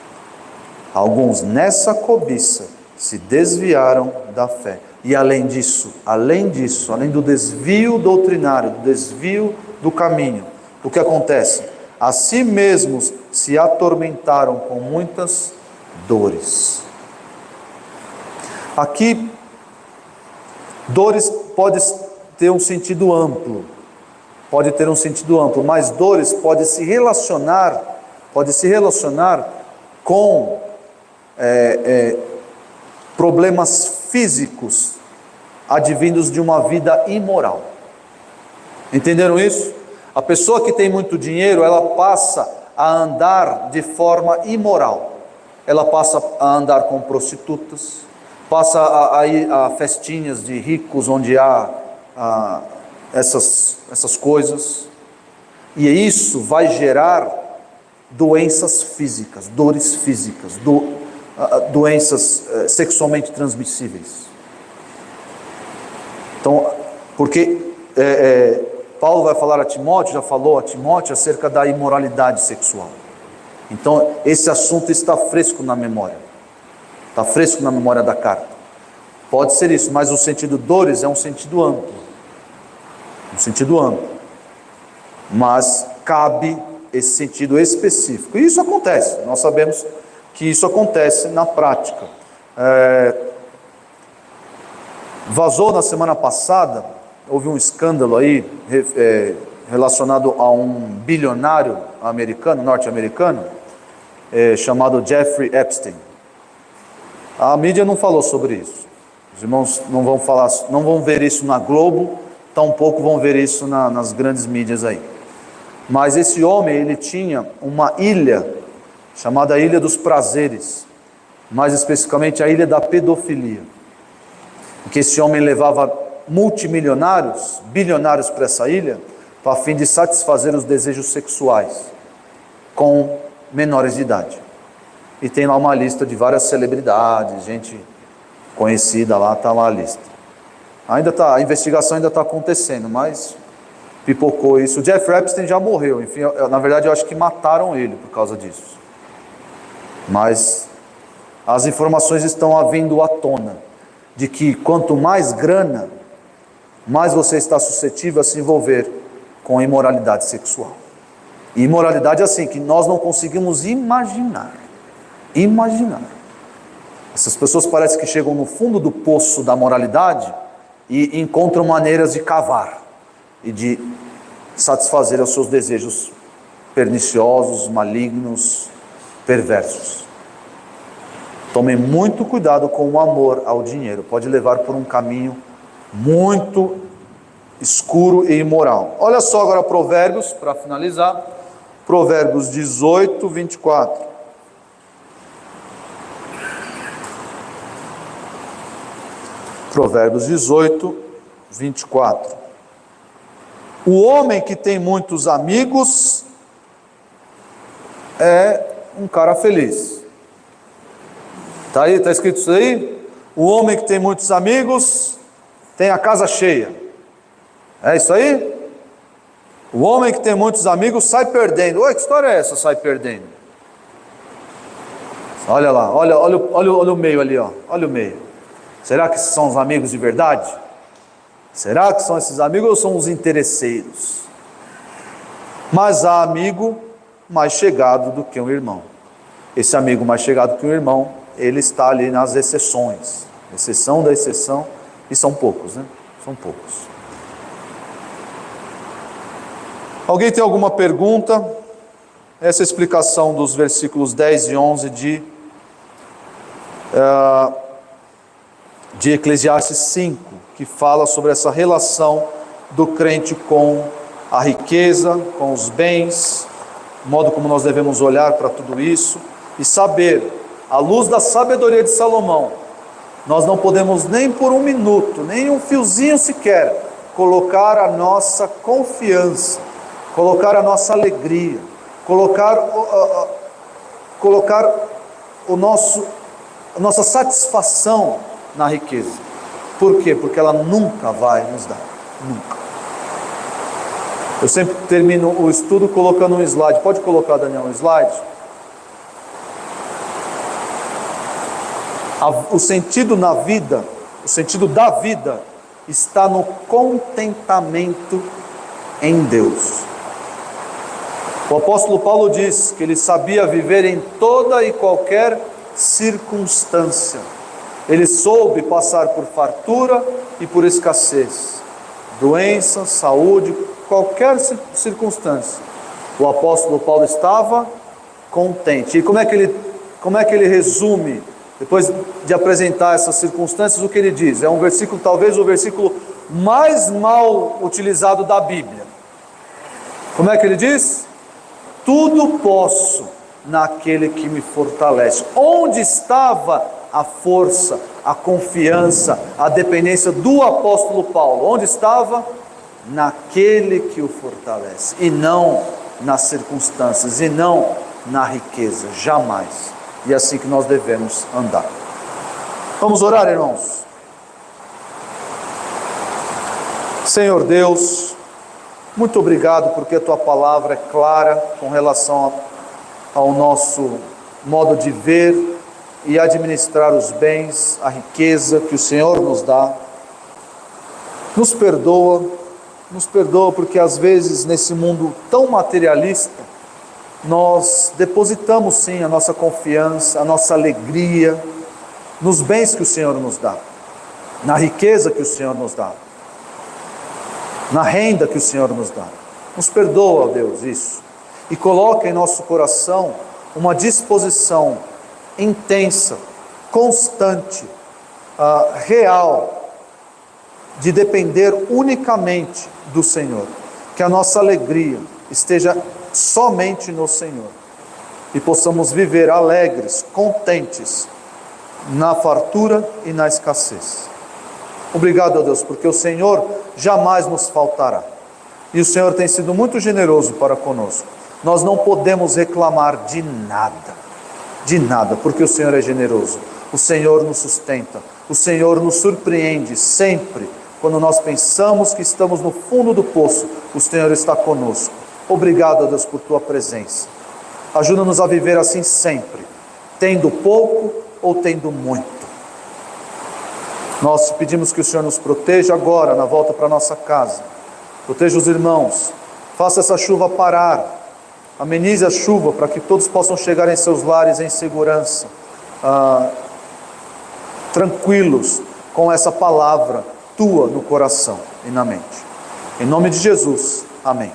S1: Alguns nessa cobiça se desviaram da fé. E além disso, além do desvio doutrinário, do desvio do caminho, o que acontece? A si mesmos se atormentaram com muitas dores. Aqui, dores pode ter um sentido amplo. pode ter um sentido amplo, mas dores pode se relacionar com problemas físicos advindos de uma vida imoral. Entenderam isso? A pessoa que tem muito dinheiro, ela passa a andar de forma imoral. Ela passa a andar com prostitutas, passa a ir a festinhas de ricos onde há essas coisas. E isso vai gerar doenças físicas, dores físicas, doenças sexualmente transmissíveis. Então, porque Paulo vai falar a Timóteo, já falou a Timóteo acerca da imoralidade sexual. Então, esse assunto está fresco na memória. Está fresco na memória da carta. Pode ser isso, mas o sentido dores é um sentido amplo. Um sentido amplo. Mas cabe esse sentido específico. E isso acontece. Nós sabemos que isso acontece na prática. Vazou na semana passada, houve um escândalo aí relacionado a um bilionário norte-americano, chamado Jeffrey Epstein. A mídia não falou sobre isso. Os irmãos não vão ver isso na Globo, tampouco vão ver isso nas grandes mídias aí. Mas esse homem, ele tinha uma ilha, chamada Ilha dos Prazeres, mais especificamente a Ilha da Pedofilia, em que esse homem levava multimilionários, bilionários para essa ilha, a fim de satisfazer os desejos sexuais com menores de idade. E tem lá uma lista de várias celebridades, gente conhecida lá, está lá a lista. A investigação ainda está acontecendo, mas pipocou isso. O Jeffrey Epstein já morreu, enfim, na verdade eu acho que mataram ele por causa disso. Mas as informações estão vindo à tona, de que quanto mais grana, mais você está suscetível a se envolver com imoralidade sexual. E imoralidade assim, que nós não conseguimos imaginar. Essas pessoas parecem que chegam no fundo do poço da moralidade e encontram maneiras de cavar e de satisfazer os seus desejos perniciosos, malignos, perversos. Tomem muito cuidado com o amor ao dinheiro. Pode levar por um caminho muito escuro e imoral. Olha só agora Provérbios, para finalizar. Provérbios 18, 24. Provérbios 18, 24. O homem que tem muitos amigos é um cara feliz. Está aí, está escrito isso aí? O homem que tem muitos amigos tem a casa cheia. É isso aí? O homem que tem muitos amigos sai perdendo. Oi, que história é essa, sai perdendo? Olha lá, olha o meio ali, ó. Olha o meio. Será que são os amigos de verdade? Será que são esses amigos ou são os interesseiros? Mas há amigo mais chegado do que um irmão. Esse amigo mais chegado que um irmão, ele está ali nas exceções. Exceção da exceção, e são poucos, né? São poucos. Alguém tem alguma pergunta? Essa é a explicação dos versículos 10 e 11 de Eclesiastes 5, que fala sobre essa relação do crente com a riqueza, com os bens, o modo como nós devemos olhar para tudo isso e saber, à luz da sabedoria de Salomão, nós não podemos nem por um minuto, nem um fiozinho sequer, colocar a nossa confiança, colocar a nossa alegria, colocar a nossa satisfação na riqueza. Por quê? Porque ela nunca vai nos dar. Nunca. Eu sempre termino o estudo colocando um slide. Pode colocar, Daniel, um slide? O sentido na vida, o sentido da vida está no contentamento em Deus. O apóstolo Paulo diz que ele sabia viver em toda e qualquer circunstância. Ele soube passar por fartura e por escassez, doença, saúde, qualquer circunstância, o apóstolo Paulo estava contente. E como é que ele resume, depois de apresentar essas circunstâncias, o que ele diz? É um versículo, talvez o versículo mais mal utilizado da Bíblia. Como é que ele diz? Tudo posso naquele que me fortalece. Onde estava a força, a confiança, a dependência do apóstolo Paulo? Onde estava? Naquele que o fortalece, e não nas circunstâncias, e não na riqueza, jamais. E é assim que nós devemos andar. Vamos orar, irmãos. Senhor Deus, muito obrigado porque a Tua palavra é clara com relação ao nosso modo de ver e administrar os bens, a riqueza que o Senhor nos dá. Nos perdoa porque às vezes nesse mundo tão materialista, nós depositamos sim a nossa confiança, a nossa alegria nos bens que o Senhor nos dá, na riqueza que o Senhor nos dá, na renda que o Senhor nos dá. Nos perdoa, ó Deus, isso, e coloca em nosso coração uma disposição intensa, constante, real, de depender unicamente do Senhor, que a nossa alegria esteja somente no Senhor, e possamos viver alegres, contentes, na fartura e na escassez. Obrigado, ó Deus, porque o Senhor jamais nos faltará, e o Senhor tem sido muito generoso para conosco. Nós não podemos reclamar de nada, porque o Senhor é generoso, o Senhor nos sustenta, o Senhor nos surpreende sempre. Quando nós pensamos que estamos no fundo do poço, o Senhor está conosco. Obrigado, ó Deus, por Tua presença. Ajuda-nos a viver assim sempre, tendo pouco ou tendo muito. Nós pedimos que o Senhor nos proteja agora, na volta para a nossa casa. Proteja os irmãos, faça essa chuva parar, amenize a chuva para que todos possam chegar em seus lares em segurança, tranquilos, com essa palavra Tua no coração e na mente. Em nome de Jesus, amém.